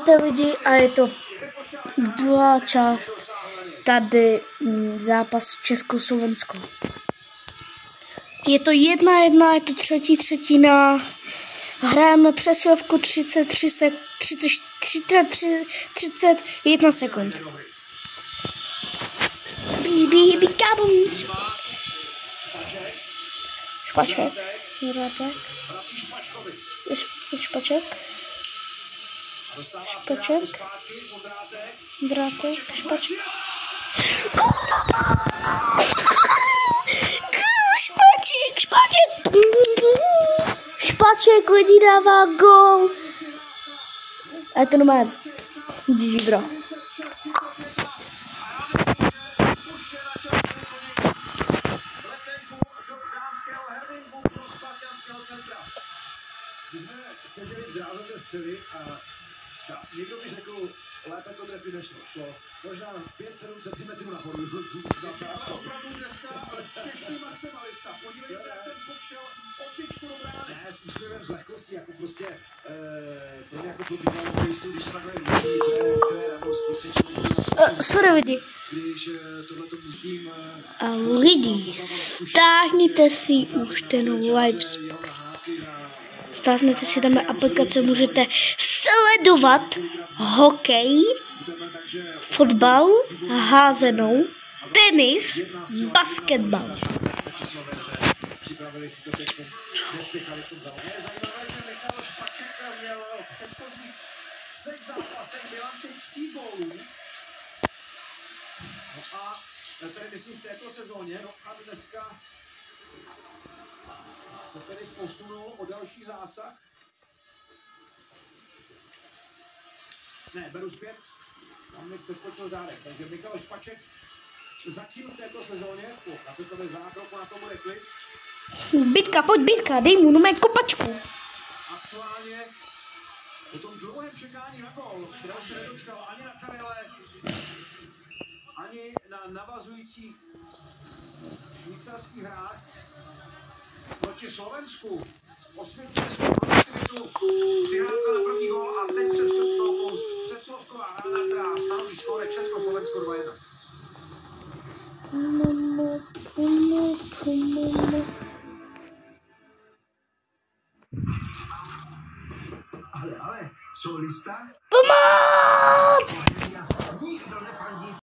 Čaute lidi a je to druhá část tady zápasu Československo. Je to 1-1, je to třetí třetina. Hrajeme přesilovku 31 sekund. Špaček. Drátek. Špaček. Špaček. Drátek. Špaček. Špaček lidi dává gól. A je to normálně GG bro. My jsme seděli v dráze té střely a někdo mi řekl, lépe to trefit než šlo. Možná 5-7 cm nahoru. Opravdu dneska těžký maximalista. Podívej se, jak ten popšel od tyčku do brány. Ne, způsobem z lehkosti, jako prostě pro mě jako probíhalo pejstu, když se takhle sorry lidi. Když tohleto pustím... A lidi, stáhněte si už ten live sport. Stáhnete si tam aplikace, můžete sledovat hokej, fotbal, házenou, tenis, basketbal. Tady myslím v této sezóně, no a dneska se tedy posunul o další zásah. Ne, beru zpět. Tam mi přeskočil zádek. Takže Michal Špaček zatím v této sezóně po kasetovém zákroku na tomu rekli. Bitka, pojď bitka, dej mu mé kopačku. Aktuálně po tom dlouhém čekání na gól, kterého se nedočkal ani na Karele, ani na navazujících švýcarských hrách proti Slovensku. Osvědčili svou produktivitu, přihrávka na první gól a teď přeslovsková hrána, která stanoví skóre Československo 2-1. Ale, solista